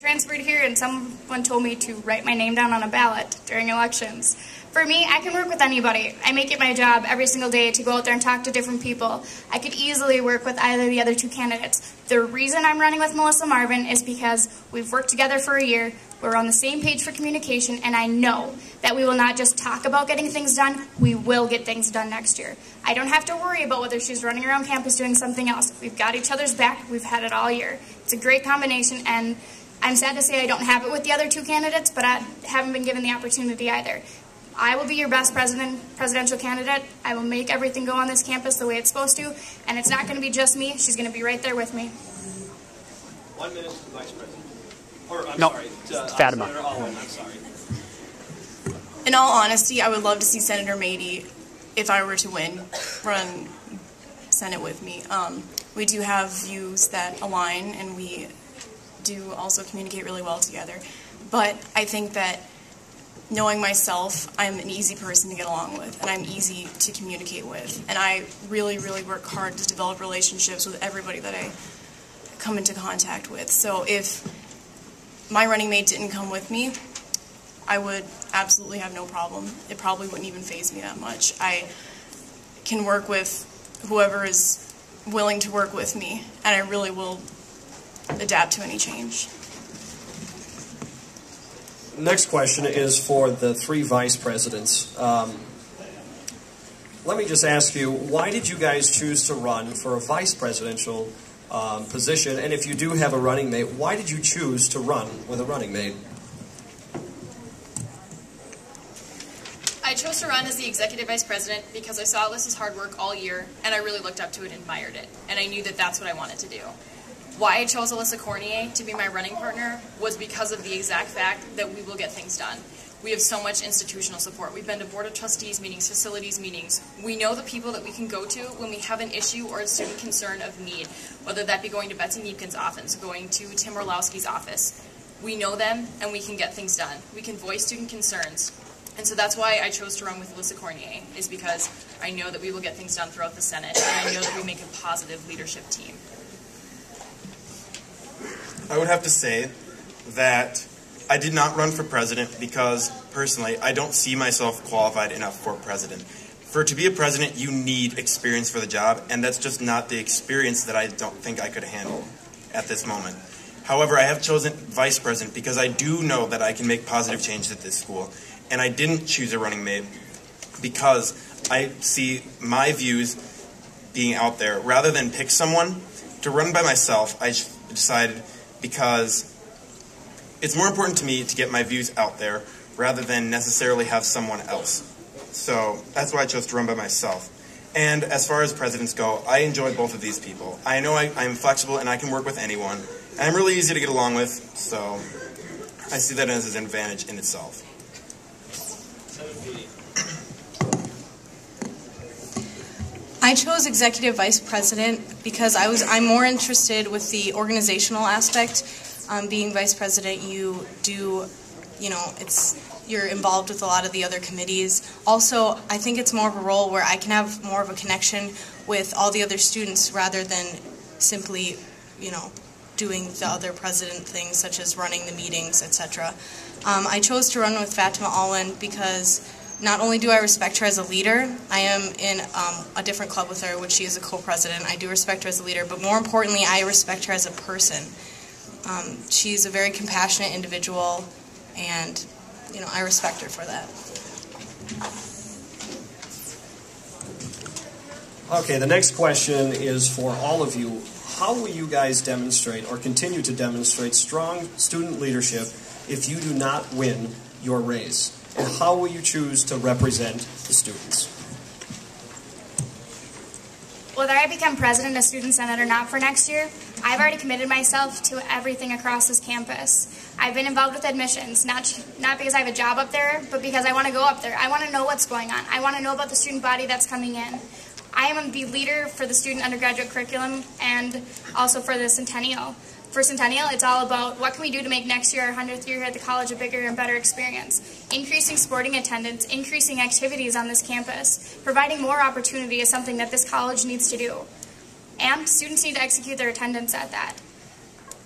Transferred here and someone told me to write my name down on a ballot during elections. For me, I can work with anybody. I make it my job every single day to go out there and talk to different people. I could easily work with either of the other two candidates. The reason I'm running with Melissa Marvin is because we've worked together for a year, we're on the same page for communication, and I know that we will not just talk about getting things done, we will get things done next year. I don't have to worry about whether she's running around campus doing something else. We've got each other's back, we've had it all year. It's a great combination, and I'm sad to say I don't have it with the other two candidates, but I haven't been given the opportunity either. I will be your best presidential candidate. I will make everything go on this campus the way it's supposed to, and it's not going to be just me. She's going to be right there with me. 1 minute to the Vice President. Or, Fatima. Senator Allen, I'm sorry. In all honesty, I would love to see Senator Mady, if I were to win, run Senate with me. We do have views that align, and we do also communicate really well together. But I think that knowing myself, I'm an easy person to get along with, and I'm easy to communicate with. And I really, really work hard to develop relationships with everybody that I come into contact with. So if my running mate didn't come with me, I would absolutely have no problem. It probably wouldn't even faze me that much. I can work with whoever is willing to work with me, and I really will adapt to any change. Next question is for the three vice presidents. Let me just ask you, why did you guys choose to run for a vice presidential position? And if you do have a running mate, why did you choose to run with a running mate? I chose to run as the executive vice president because I saw Alyssa's hard work all year, and I really looked up to it and admired it. And I knew that that's what I wanted to do. Why I chose Alyssa Cornier to be my running partner was because of the exact fact that we will get things done. We have so much institutional support. We've been to Board of Trustees meetings, facilities meetings. We know the people that we can go to when we have an issue or a student concern of need, whether that be going to Betsy Niepkin's office, going to Tim Orlowski's office. We know them, and we can get things done. We can voice student concerns. And so that's why I chose to run with Alyssa Cornier, is because I know that we will get things done throughout the Senate, and I know that we make a positive leadership team. I would have to say that I did not run for president because, personally, I don't see myself qualified enough for president. To be a president, you need experience for the job, and that's just not the experience that I don't think I could handle at this moment. However, I have chosen vice president because I do know that I can make positive changes at this school, and I didn't choose a running mate because I see my views being out there. Rather than pick someone to run by myself, I decided because it's more important to me to get my views out there rather than necessarily have someone else. So that's why I chose to run by myself. And as far as presidents go, I enjoy both of these people. I know I'm flexible and I can work with anyone. And I'm really easy to get along with, so I see that as an advantage in itself. I chose executive vice president because I'm more interested with the organizational aspect. Being vice president, you're involved with a lot of the other committees. Also, I think it's more of a role where I can have more of a connection with all the other students rather than simply, doing the other president things such as running the meetings, etc. I chose to run with Fatima Allen because not only do I respect her as a leader, I am in a different club with her, which she is a co-president. I do respect her as a leader, but more importantly, I respect her as a person. She's a very compassionate individual, and I respect her for that. Okay, the next question is for all of you. How will you guys demonstrate or continue to demonstrate strong student leadership if you do not win your race? And how will you choose to represent the students? Whether I become president, a student senate, or not for next year, I've already committed myself to everything across this campus. I've been involved with admissions, not because I have a job up there, but because I want to go up there. I want to know what's going on. I want to know about the student body that's coming in. I am the leader for the student undergraduate curriculum and also for the Centennial. For Centennial, it's all about what can we do to make next year, our 100th year here at the college, a bigger and better experience. Increasing sporting attendance, increasing activities on this campus, providing more opportunity is something that this college needs to do. And students need to execute their attendance at that.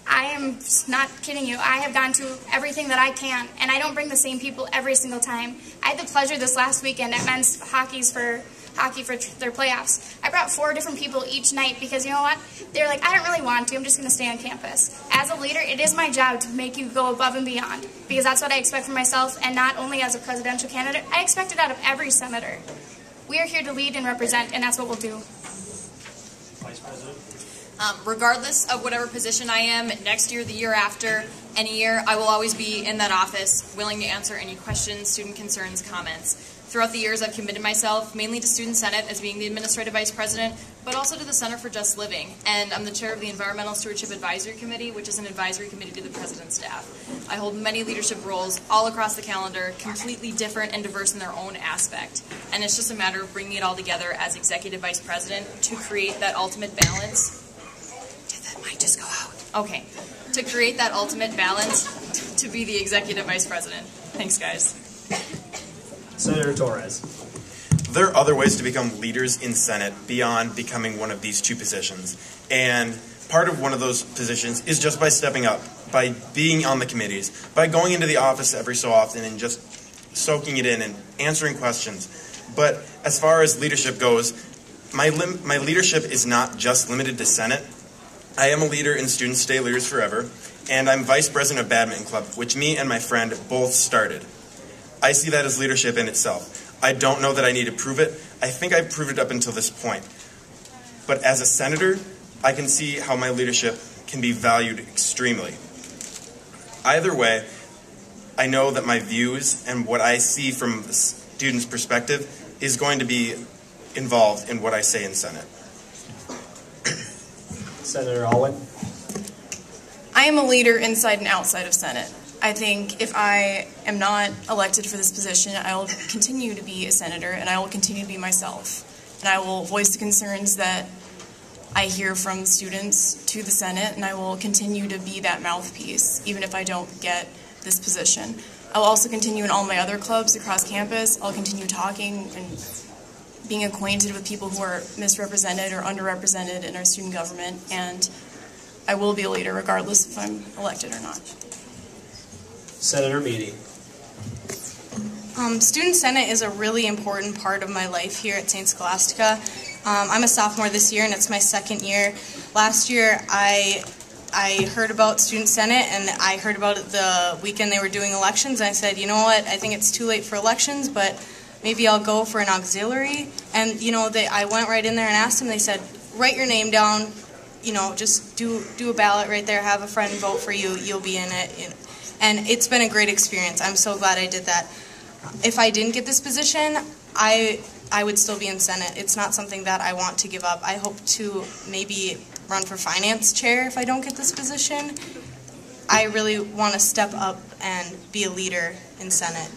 I am not kidding you. I have gone to everything that I can, and I don't bring the same people every single time. I had the pleasure this last weekend at men's hockey for their playoffs. I brought 4 different people each night because you know what? They're like, I don't really want to. I'm just going to stay on campus. As a leader, it is my job to make you go above and beyond because that's what I expect from myself, and not only as a presidential candidate, I expect it out of every senator. We are here to lead and represent, and that's what we'll do. Vice President? Regardless of whatever position I am, next year, the year after, any year, I will always be in that office, willing to answer any questions, student concerns, comments. Throughout the years, I've committed myself mainly to Student Senate as being the Administrative Vice President, but also to the Center for Just Living. And I'm the chair of the Environmental Stewardship Advisory Committee, which is an advisory committee to the President's staff. I hold many leadership roles all across the calendar, completely different and diverse in their own aspect. And it's just a matter of bringing it all together as Executive Vice President to create that ultimate balance. Did that mic just go out? Okay. To create that ultimate balance to be the Executive Vice President. Thanks, guys. Senator Torres. There are other ways to become leaders in Senate beyond becoming one of these 2 positions. And part of one of those positions is just by stepping up, by being on the committees, by going into the office every so often and just soaking it in and answering questions. But as far as leadership goes, my leadership is not just limited to Senate. I am a leader in Student Stay Leaders Forever, and I'm vice president of Badminton Club, which me and my friend both started. I see that as leadership in itself. I don't know that I need to prove it. I think I've proved it up until this point. But as a senator, I can see how my leadership can be valued extremely. Either way, I know that my views and what I see from the student's perspective is going to be involved in what I say in Senate. Senator Alwyn. I am a leader inside and outside of Senate. I think if I am not elected for this position, I will continue to be a senator, and I will continue to be myself. And I will voice the concerns that I hear from students to the Senate, and I will continue to be that mouthpiece, even if I don't get this position. I will also continue in all my other clubs across campus. I'll continue talking and being acquainted with people who are misrepresented or underrepresented in our student government, and I will be a leader regardless if I'm elected or not. Senator Meady. Student Senate is a really important part of my life here at St. Scholastica. I'm a sophomore this year, and it's my 2nd year. Last year, I heard about Student Senate, and I heard about it the weekend they were doing elections, and I said, you know what, I think it's too late for elections, but maybe I'll go for an auxiliary. And, you know, I went right in there and asked them. They said, write your name down, you know, just do a ballot right there, have a friend vote for you, you'll be in it. You know. And it's been a great experience. I'm so glad I did that. If I didn't get this position, I would still be in Senate. It's not something that I want to give up. I hope to maybe run for finance chair if I don't get this position. I really want to step up and be a leader in Senate.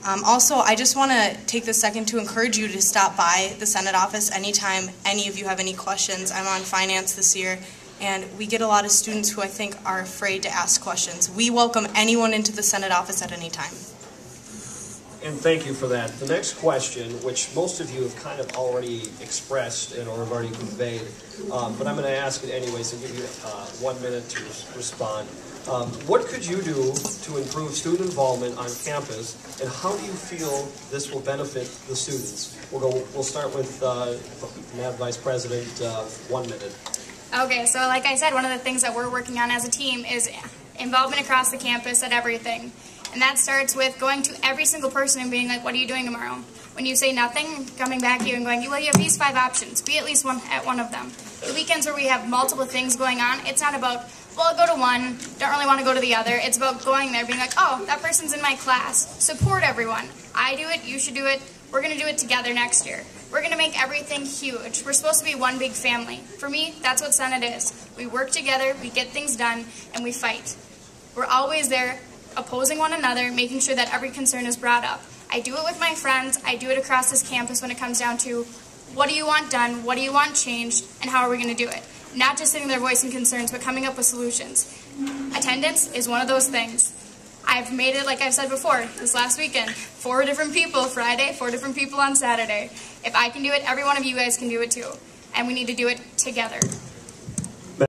Also, I just want to take this second to encourage you to stop by the Senate office anytime any of you have any questions. I'm on finance this year, and we get a lot of students who I think are afraid to ask questions. We welcome anyone into the Senate office at any time. And thank you for that. The next question, which most of you have kind of already expressed and or have already conveyed, but I'm going to ask it anyways and give you 1 minute to respond. What could you do to improve student involvement on campus, and how do you feel this will benefit the students? We'll start with Madam Vice President, 1 minute. Okay, so like I said, one of the things that we're working on as a team is involvement across the campus at everything. And that starts with going to every single person and being like, what are you doing tomorrow? When you say nothing, coming back to you and going, well, you have these 5 options. Be at least at one of them. The weekends where we have multiple things going on, it's not about, well, I'll go to one, don't really want to go to the other. It's about going there, being like, oh, that person's in my class. Support everyone. I do it, you should do it. We're going to do it together next year. We're going to make everything huge. We're supposed to be one big family. For me, that's what Senate is. We work together, we get things done, and we fight. We're always there, opposing one another, making sure that every concern is brought up. I do it with my friends. I do it across this campus when it comes down to what do you want done, what do you want changed, and how are we going to do it? Not just sitting there voicing concerns, but coming up with solutions. Attendance is one of those things. I've made it, like I've said before, this last weekend, 4 different people Friday, 4 different people on Saturday. If I can do it, every one of you guys can do it too. And we need to do it together.